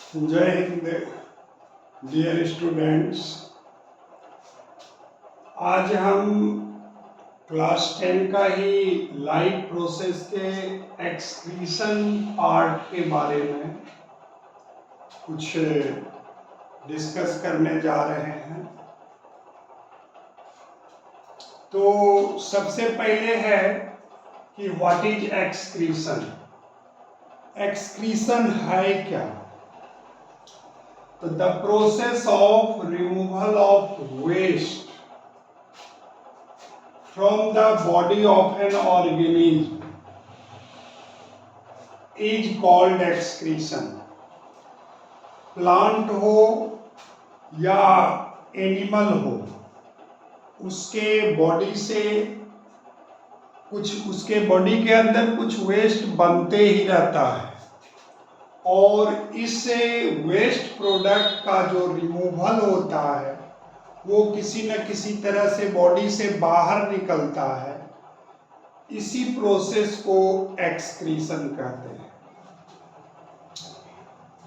जय Hind dear students. आज हम क्लास 10 का ही लाइफ प्रोसेस के एक्सक्रीशन पार्ट के बारे में कुछ डिस्कस करने जा रहे हैं। तो सबसे पहले है कि व्हाट इज एक्सक्रीशन। एक्सक्रीशन है क्या? तो the process of removal of waste from the body of an organism is called excretion. Plant हो या एनिमल हो, उसके बॉडी से कुछ, उसके बॉडी के अंदर कुछ वेस्ट बनते ही रहता है और इससे वेस्ट प्रोडक्ट का जो रिमूवल होता है वो किसी न किसी तरह से बॉडी से बाहर निकलता है। इसी प्रोसेस को एक्सक्रीशन कहते हैं।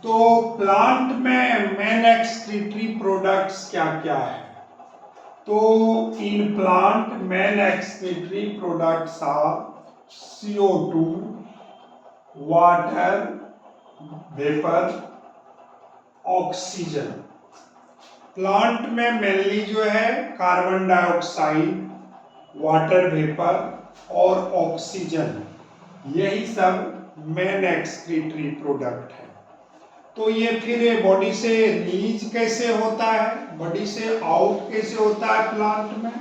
तो प्लांट में मेन एक्सक्रीटरी प्रोडक्ट्स क्या क्या है? तो in plant main excretory products are CO2, water vapour, oxygen. Plant में मेनली जो है कार्बन डाइऑक्साइड, वाटर वेपर और ऑक्सीजन, यही सब मेन एक्सक्रीटरी प्रोडक्ट है। तो ये फिर बॉडी से रिलीज कैसे होता है, बॉडी से आउट कैसे होता है प्लांट में?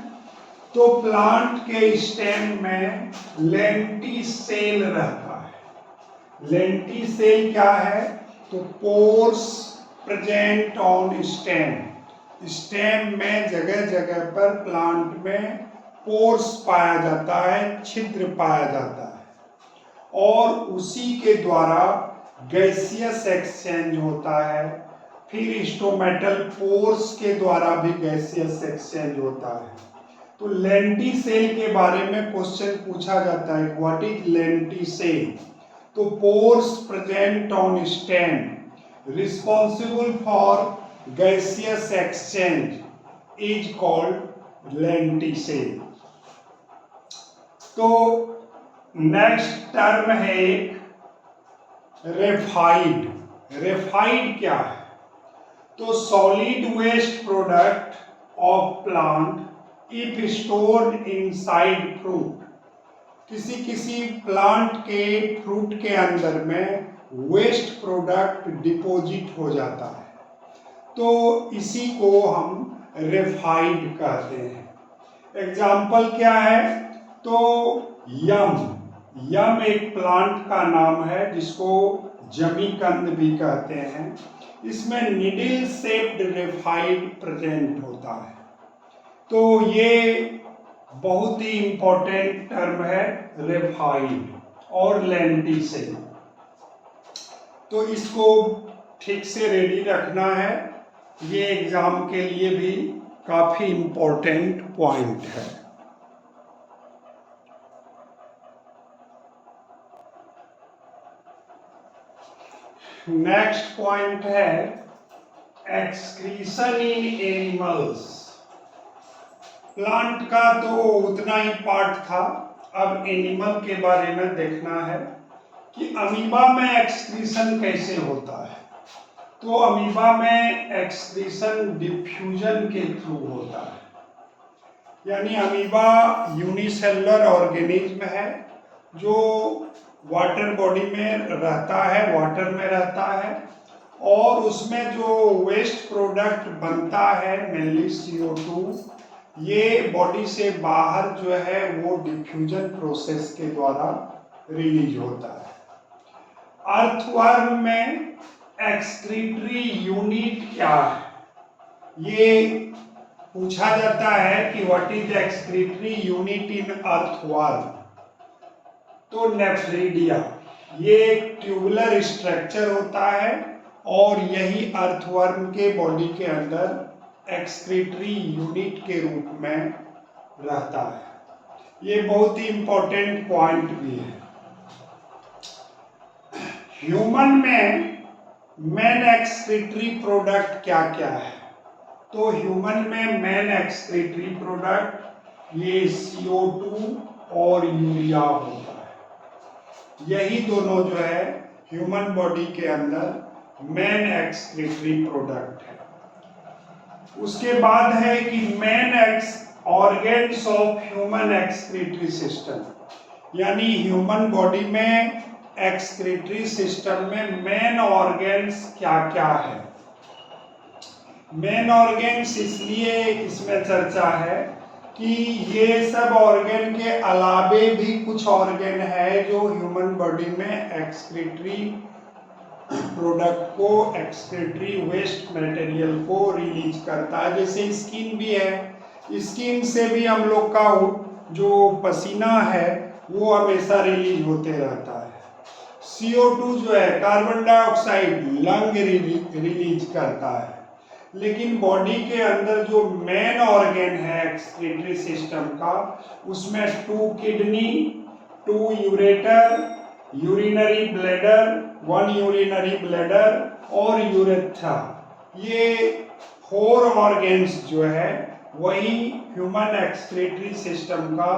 तो प्लांट के स्टेम में लेंटिसेल रहता है। लेंटिसेल क्या है? तो pores present on stem. Stem में जगह जगह पर प्लांट में पोर्स पाया जाता है, छिद्र पाया जाता है और उसी के द्वारा गैसियस एक्सचेंज होता है। फिर स्टोमेटल पोर्स के द्वारा भी गैसियस एक्सचेंज होता है। तो लेंटिसेल के बारे में क्वेश्चन पूछा जाता है, व्हाट इज लेंटिसेल? तो pores present on stem responsible for gaseous exchange is called lenticel. तो नेक्स्ट टर्म है एक रेफाइड। रेफाइड क्या है? तो solid waste product of plant if stored inside fruit. किसी किसी प्लांट के फ्रूट के अंदर में वेस्ट प्रोडक्ट डिपॉजिट हो जाता है, तो इसी को हम रेफाइड कहते हैं। एग्जाम्पल क्या है? तो यम एक प्लांट का नाम है जिसको जमीकंद भी कहते हैं। इसमें निडल शेप्ड रेफाइड प्रेजेंट होता है। तो ये बहुत ही इंपॉर्टेंट टर्म है रेफाइड और लेंटिसेल। तो इसको ठीक से रेडी रखना है, ये एग्जाम के लिए भी काफी इंपॉर्टेंट पॉइंट है। नेक्स्ट पॉइंट है एक्सक्रीशन इन एनिमल्स। प्लांट का तो उतना ही पार्ट था, अब एनिमल के बारे में देखना है कि अमीबा में एक्सक्रीशन कैसे होता है। तो अमीबा में एक्सक्रीशन डिफ्यूजन के थ्रू होता है, यानी अमीबा यूनिसेलुलर ऑर्गेनिज्म है जो वाटर बॉडी में रहता है, वाटर में रहता है और उसमें जो वेस्ट प्रोडक्ट बनता है मेनली CO2, ये बॉडी से बाहर जो है वो डिफ्यूजन प्रोसेस के द्वारा रिलीज होता है। अर्थवर्म में एक्सक्रीटरी यूनिट क्या है? ये पूछा जाता है कि what is excretory unit in earthworm. तो नेफ्रिडिया, ये एक ट्यूबुलर स्ट्रक्चर होता है और यही अर्थवर्म के बॉडी के अंदर एक्सक्रीटरी यूनिट के रूप में रहता है। ये बहुत ही इंपॉर्टेंट पॉइंट भी है। ह्यूमन में मेन एक्सक्रीटरी प्रोडक्ट क्या क्या है? तो ह्यूमन में मेन एक्सक्रीटरी प्रोडक्ट ये CO2 और यूरिया होता है। यही दोनों जो है ह्यूमन बॉडी के अंदर मेन एक्सक्रीटरी प्रोडक्ट है। उसके बाद है कि main organs of human excretory system, यानी ह्यूमन बॉडी में एक्सक्रीटरी सिस्टम में मेन ऑर्गेन्स क्या क्या है। मेन ऑर्गेन्स इसलिए इसमें चर्चा है कि ये सब ऑर्गेन के अलावे भी कुछ ऑर्गेन है जो ह्यूमन बॉडी में एक्सक्रीटरी प्रोडक्ट को, एक्सक्रीटरी वेस्ट मटेरियल को रिलीज करता है। जैसे स्किन भी है, स्किन से भी हम लोग का जो पसीना है वो हमेशा रिलीज होते रहता है। CO2 जो है कार्बन डाइऑक्साइड लंग रिलीज करता है। लेकिन बॉडी के अंदर जो मेन ऑर्गेन है एक्सक्रीटरी सिस्टम का, उसमें 2 kidney, 2 ureter, urinary bladder, 1 urinary bladder और यूरेथ्रा, ये 4 ऑर्गेन्स जो है वही ह्यूमन एक्सक्रीटरी सिस्टम का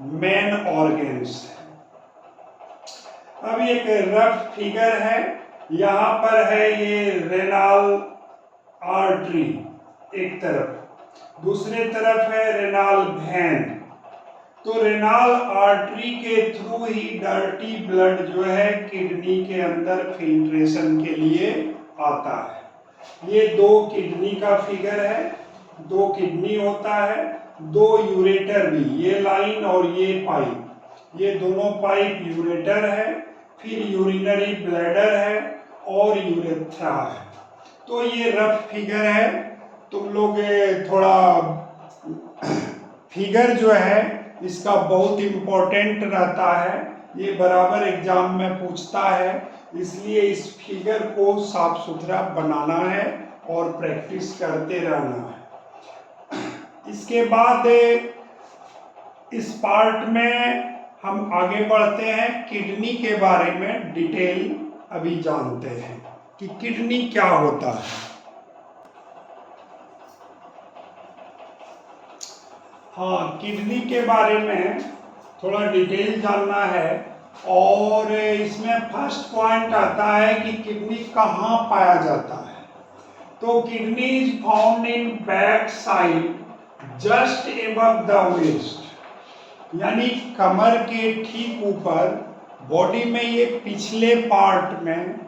मेन ऑर्गेन्स है। अब एक रफ फिगर है, यहाँ पर है ये रेनाल आर्टरी एक तरफ, दूसरे तरफ है रेनाल वेन। तो रेनाल आर्टरी के थ्रू ही डर्टी ब्लड जो है किडनी के अंदर फिल्ट्रेशन के लिए आता है। ये 2 किडनी का फिगर है, 2 किडनी होता है, 2 यूरेटर भी, ये लाइन और ये पाइप, ये दोनों पाइप यूरेटर है, फिर यूरिनरी ब्लैडर है और यूरेथ्रा है। तो ये रफ फिगर है, तुम लोग थोड़ा फिगर जो है इसका बहुत इम्पोर्टेंट रहता है, ये बराबर एग्जाम में पूछता है, इसलिए इस फिगर को साफ सुथरा बनाना है और प्रैक्टिस करते रहना है। इसके बाद इस पार्ट में हम आगे बढ़ते हैं, किडनी के बारे में डिटेल अभी जानते हैं कि किडनी क्या होता है। हाँ, किडनी के बारे में थोड़ा डिटेल जानना है और इसमें फर्स्ट पॉइंट आता है कि किडनी कहाँ पाया जाता है। तो kidney is found in back side just above the waist, यानी कमर के ठीक ऊपर बॉडी में ये पिछले पार्ट में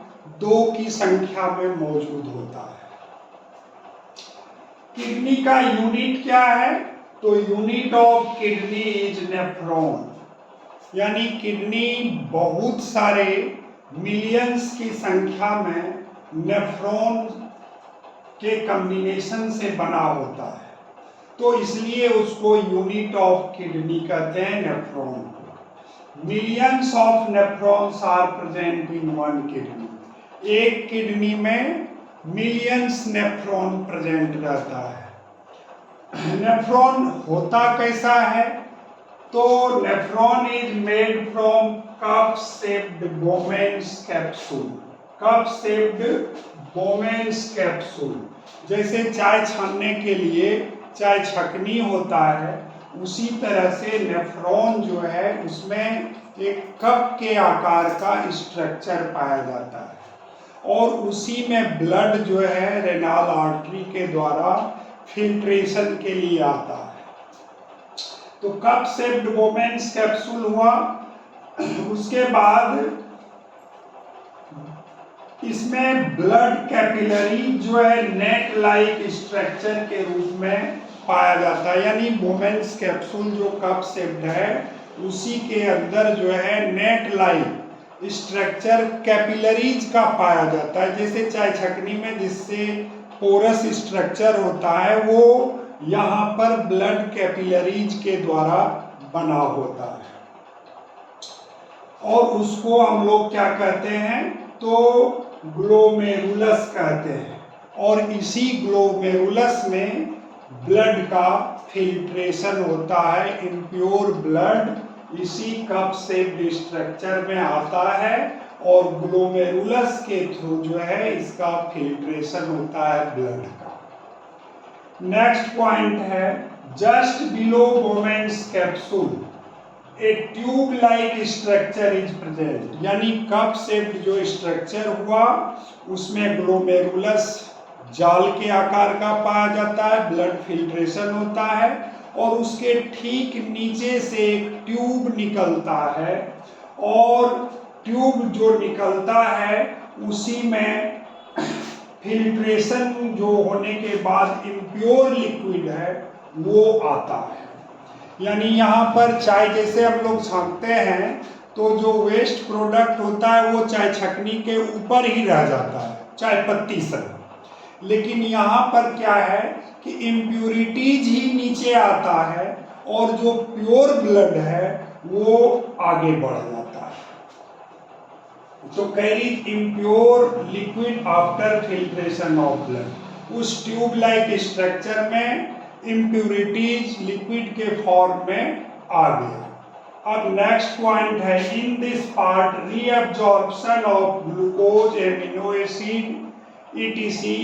2 की संख्या में मौजूद होता है। किडनी का यूनिट क्या है? तो unit of kidney is nephron, यानी किडनी बहुत सारे मिलियंस की संख्या में नेफ्रॉन के कॉम्बिनेशन से बना होता है, तो इसलिए उसको यूनिट ऑफ किडनी कहते हैं, nephron. Millions of nephrons are present in 1 kidney, एक किडनी में मिलियंस नेफ्रॉन प्रेजेंट रहता है। नेफ्रॉन होता कैसा है? तो nephron is made from cup shaped Bowman's capsule, cup shaped Bowman's capsule. जैसे चाय छानने के लिए चाय छकनी होता है, उसी तरह से नेफ्रॉन जो है उसमें एक कप के आकार का स्ट्रक्चर पाया जाता है और उसी में ब्लड जो है रेनाल आर्टरी के द्वारा फिल्ट्रेशन के लिए आता है। तो कप शेप्ड बोमेन्स कैप्सूल हुआ, उसके बाद इसमें ब्लड कैपिलरी जो है नेट लाइक स्ट्रक्चर के रूप में पाया जाता है, यानी बोमेन्स कैप्सूल जो कप शेप्ड है उसी के अंदर जो है नेट लाइक स्ट्रक्चर कैपिलरीज का पाया जाता है। जैसे चाय छकनी में जिससे पोरस स्ट्रक्चर होता है, वो यहाँ पर ब्लड कैपिलरीज के द्वारा बना होता है और उसको हम लोग क्या कहते हैं? तो ग्लोमेरुलस कहते हैं और इसी ग्लोमेरुलस में ब्लड का फिल्ट्रेशन होता है। इम्प्योर ब्लड इसी कप शेप्ड स्ट्रक्चर में आता है और ग्लोमेरुलस के थ्रू जो है इसका फिल्ट्रेशन होता है ब्लड का। नेक्स्ट पॉइंट है just below Bowman's capsule A tube like structure is present, यानी कप शेप्ड जो स्ट्रक्चर हुआ उसमें ग्लोमेरुलस जाल के आकार का पाया जाता है, ब्लड फिल्ट्रेशन होता है और उसके ठीक नीचे से एक ट्यूब निकलता है और ट्यूब जो निकलता है उसी में फिल्ट्रेशन जो होने के बाद इम्प्योर लिक्विड है वो आता है। यानी यहाँ पर चाय जैसे हम लोग छानते हैं तो जो वेस्ट प्रोडक्ट होता है वो चाय छकनी के ऊपर ही रह जाता है, चाय पत्ती से, लेकिन यहाँ पर क्या है कि इम्प्यूरिटीज ही नीचे आता है और जो प्योर ब्लड है वो आगे बढ़ जाता है। तो carries impure liquid after filtration of blood, उस ट्यूब लाइक स्ट्रक्चर में इम्प्यूरिटीज लिक्विड के फॉर्म में आ गया। अब नेक्स्ट पॉइंट है in this part reabsorption of glucose amino acid ETC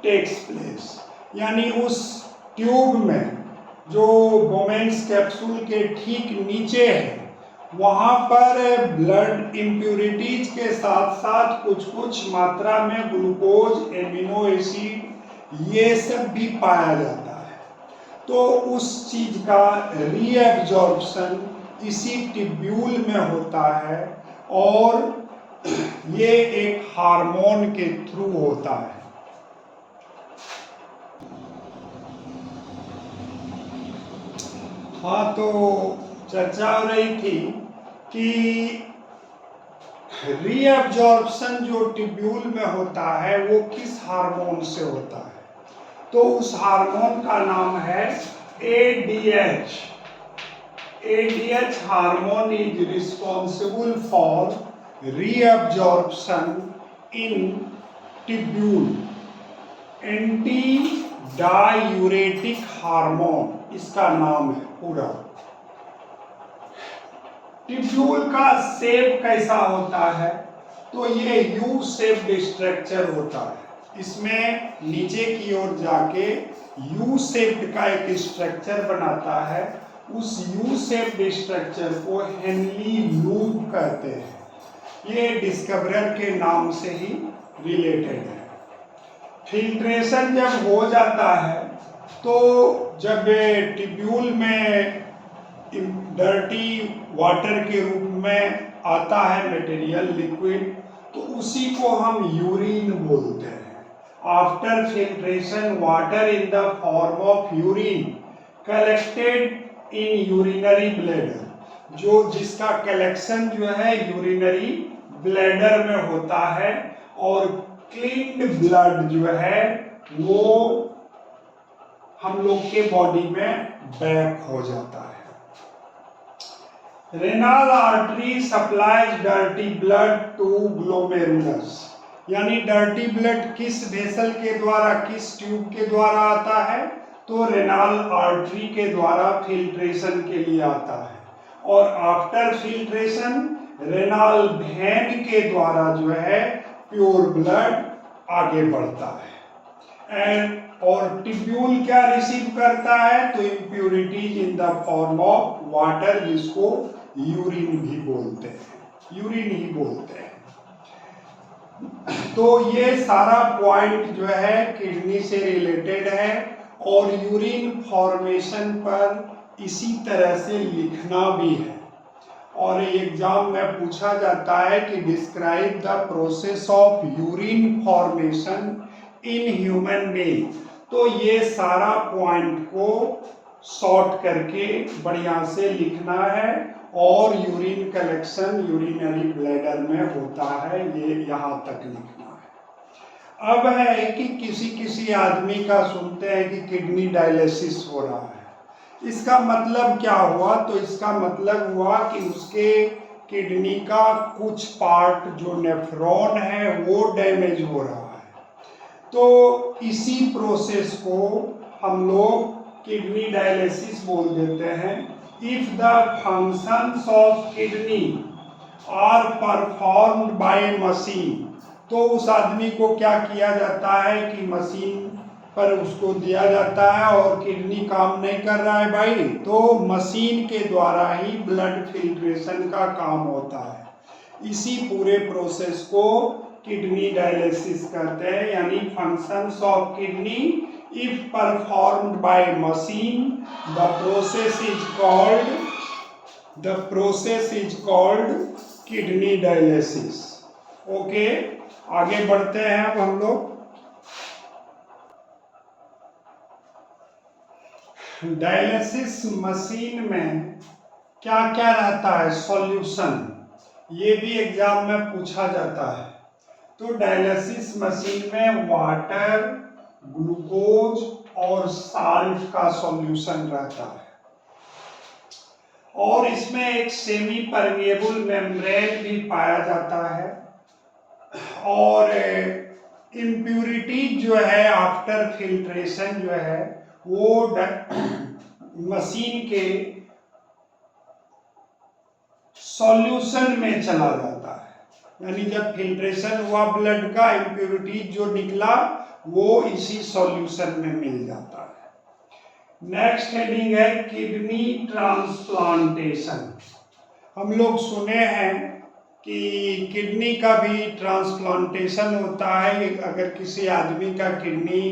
takes place, यानी उस ट्यूब में जो बोमेन्स कैप्सूल के ठीक नीचे है वहाँ पर ब्लड इम्प्यूरिटीज के साथ साथ कुछ कुछ मात्रा में ग्लूकोज एमिनो एसिड ये सब भी पाया जाता है। तो उस चीज का रीएब्जॉर्प्शन इसी ट्यूब्यूल में होता है और ये एक हार्मोन के थ्रू होता है। हाँ, तो चर्चा हो रही थी कि रीअब्जॉर्प्शन जो ट्यूब्यूल में होता है वो किस हार्मोन से होता है, तो उस हार्मोन का नाम है ADH। ADH hormone is responsible for reabsorption in tubule. Anti diuretic hormone इसका नाम है पूरा। ट्यूब्यूल का शेप कैसा होता है, तो ये यू शेप्ड स्ट्रक्चर होता है, इसमें नीचे की ओर जाके यू शेप्ड का एक स्ट्रक्चर बनाता है। उस यू शेप्ड स्ट्रक्चर को हेनली लूप कहते हैं, ये डिस्कवरर के नाम से ही रिलेटेड है। फिल्ट्रेशन जब हो जाता है तो जब ट्यूब्यूल में डर्टी वाटर के रूप में आता है मटेरियल लिक्विड, तो उसी को हम यूरिन बोलते हैं। After filtration water in the form of urine collected in urinary bladder, जो जिसका कलेक्शन जो है यूरिनरी ब्लैडर में होता है और क्लीन्ड ब्लड जो है वो हम लोग के बॉडी में बैक हो जाता है। Renal artery supplies dirty blood to glomerulus, यानी डर्टी ब्लड किस वेसल के द्वारा, किस ट्यूब के द्वारा आता है, तो रेनल आर्टरी के द्वारा फिल्ट्रेशन के लिए आता है और आफ्टर फिल्ट्रेशन रेनल वेन के द्वारा जो है प्योर ब्लड आगे बढ़ता है। एंड और ट्यूब्यूल क्या रिसीव करता है, तो impurities in the form of water, जिसको यूरिन भी बोलते हैं, यूरिन ही बोलते हैं। तो ये सारा पॉइंट जो है किडनी से रिलेटेड है और यूरिन फॉर्मेशन पर इसी तरह से लिखना भी है और एग्जाम में पूछा जाता है कि describe the process of urine formation in human being. तो ये सारा पॉइंट को शॉर्ट करके बढ़िया से लिखना है और यूरिन कलेक्शन यूरिनरी ब्लैडर में होता है, ये यहाँ तक लिखना है। अब है कि किसी किसी आदमी का सुनते हैं कि किडनी डायलिसिस हो रहा है, इसका मतलब क्या हुआ, तो इसका मतलब हुआ कि उसके किडनी का कुछ पार्ट जो नेफ्रॉन है वो डैमेज हो रहा है। तो इसी प्रोसेस को हम लोग किडनी डायलिसिस बोल देते हैं। If the functions of kidney are performed by machine, तो उस आदमी को क्या किया जाता है कि मशीन पर उसको दिया जाता है और किडनी काम नहीं कर रहा है भाई, तो मशीन के द्वारा ही ब्लड फिल्ट्रेशन का काम होता है। इसी पूरे प्रोसेस को किडनी डायलिसिस कहते हैं, यानी functions of kidney if performed by machine the process is called kidney dialysis. Okay, आगे बढ़ते हैं अब हम लोग। डायलिसिस मशीन में क्या क्या रहता है? सॉल्यूशन, ये भी एग्जाम में पूछा जाता है। तो डायलिसिस मशीन में वाटर, ग्लूकोज और साल्ट का सॉल्यूशन रहता है, और इसमें एक सेमी परमिएबल मेम्ब्रेन भी पाया जाता है, और इम्प्यूरिटीज जो है आफ्टर फिल्ट्रेशन जो है वो मशीन के सॉल्यूशन में चला जाता है, यानी जब फिल्ट्रेशन हुआ ब्लड का, इम्प्यूरिटीज जो निकला वो इसी सॉल्यूशन में मिल जाता है। नेक्स्ट हेडिंग है किडनी ट्रांसप्लांटेशन। हम लोग सुने हैं कि किडनी का भी ट्रांसप्लांटेशन होता है। अगर किसी आदमी का किडनी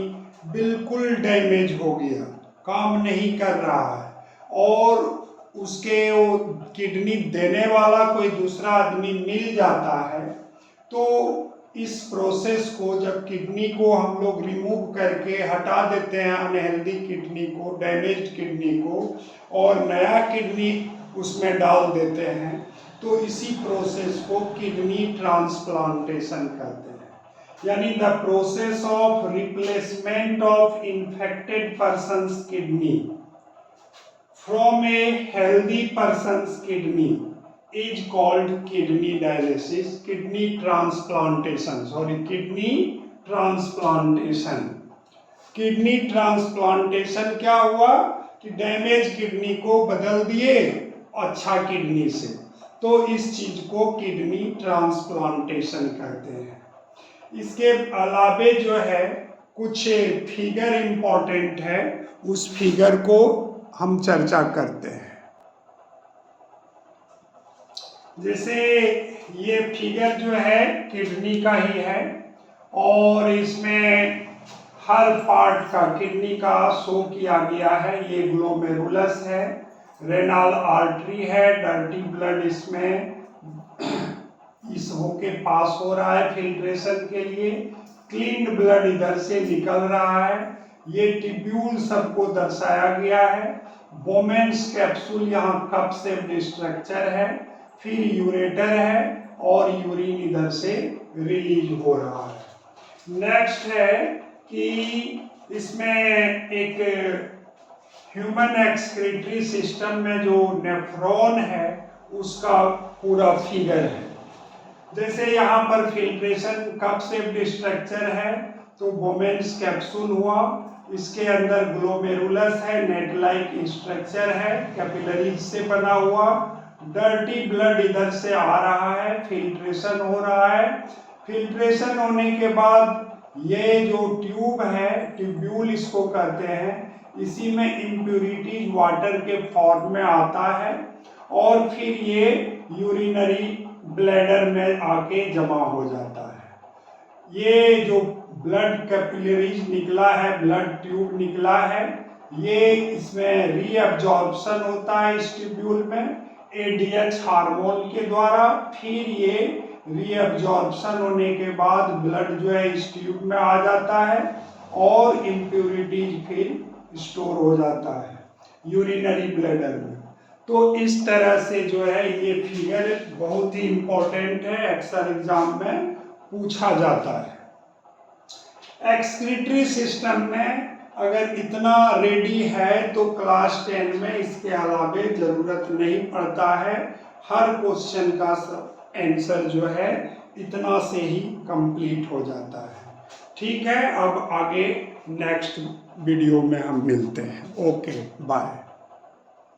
बिल्कुल डैमेज हो गया, काम नहीं कर रहा है, और उसके वो किडनी देने वाला कोई दूसरा आदमी मिल जाता है, तो इस प्रोसेस को, जब किडनी को हम लोग रिमूव करके हटा देते हैं अनहेल्दी किडनी को, डैमेज्ड किडनी को, और नया किडनी उसमें डाल देते हैं, तो इसी प्रोसेस को किडनी ट्रांसप्लांटेशन कहते हैं। यानी the process of replacement of infected persons kidney from a healthy person's kidney is called kidney dialysis, kidney transplantation, kidney transplantation क्या हुआ कि डैमेज किडनी को बदल दिए अच्छा किडनी से, तो इस चीज को किडनी ट्रांसप्लांटेशन कहते हैं। इसके अलावे जो है कुछ फिगर इंपॉर्टेंट है, उस फिगर को हम चर्चा करते हैं। जैसे ये फिगर जो है किडनी का ही है, और इसमें हर पार्ट का किडनी का शो किया गया है। ये ग्लोमेरुलस है, रेनाल आर्टरी है, डर्टी ब्लड इसमें इस होके पास हो रहा है फिल्ट्रेशन के लिए, क्लीन ब्लड इधर से निकल रहा है। ये टिब्यूल सबको दर्शाया गया है। बोमेन्स कैप्सूल यहाँ कप शेप्ड स्ट्रक्चर है, फिर यूरेटर है, और यूरिन इधर से रिलीज हो रहा है। नेक्स्ट है कि इसमें एक ह्यूमन एक्सक्रीटरी सिस्टम में जो नेफ्रॉन है उसका पूरा फिगर है। जैसे यहाँ पर फिल्ट्रेशन कप शेप्ड स्ट्रक्चर है, तो बोमेन्स कैप्सूल हुआ, इसके अंदर ग्लोमेरुलस है, नेट लाइक स्ट्रक्चर है, कैपिलरीज से बना हुआ, डर्टी ब्लड इधर से आ रहा है, फिल्ट्रेशन हो रहा है। फिल्ट्रेशन होने के बाद ये जो ट्यूब है, ट्यूब्यूल इसको कहते हैं, इसी में इम्प्यूरिटीज वाटर के फॉर्म में आता है, और फिर ये यूरिनरी ब्लैडर में आके जमा हो जाता है। ये जो ब्लड कैपिलरीज निकला है, ब्लड ट्यूब निकला है, ये इसमें रीअब्जॉर्प्शन होता है इस ट्यूब्यूल में एडीएच हार्मोन के द्वारा। फिर ये रीअब्जॉर्प्शन होने के बाद ब्लड जो है इस ट्यूब में आ जाता है, और इम्प्यूरिटीज फिर स्टोर हो जाता है यूरिनरी ब्लैडर में। तो इस तरह से जो है ये फिगर बहुत ही इंपॉर्टेंट है, अक्सर एग्जाम में पूछा जाता है। एक्सक्रीटरी सिस्टम में अगर इतना रेडी है तो क्लास 10 में इसके अलावे जरूरत नहीं पड़ता है, हर क्वेश्चन का आंसर जो है इतना से ही कंप्लीट हो जाता है। ठीक है, अब आगे नेक्स्ट वीडियो में हम मिलते हैं। Okay, bye.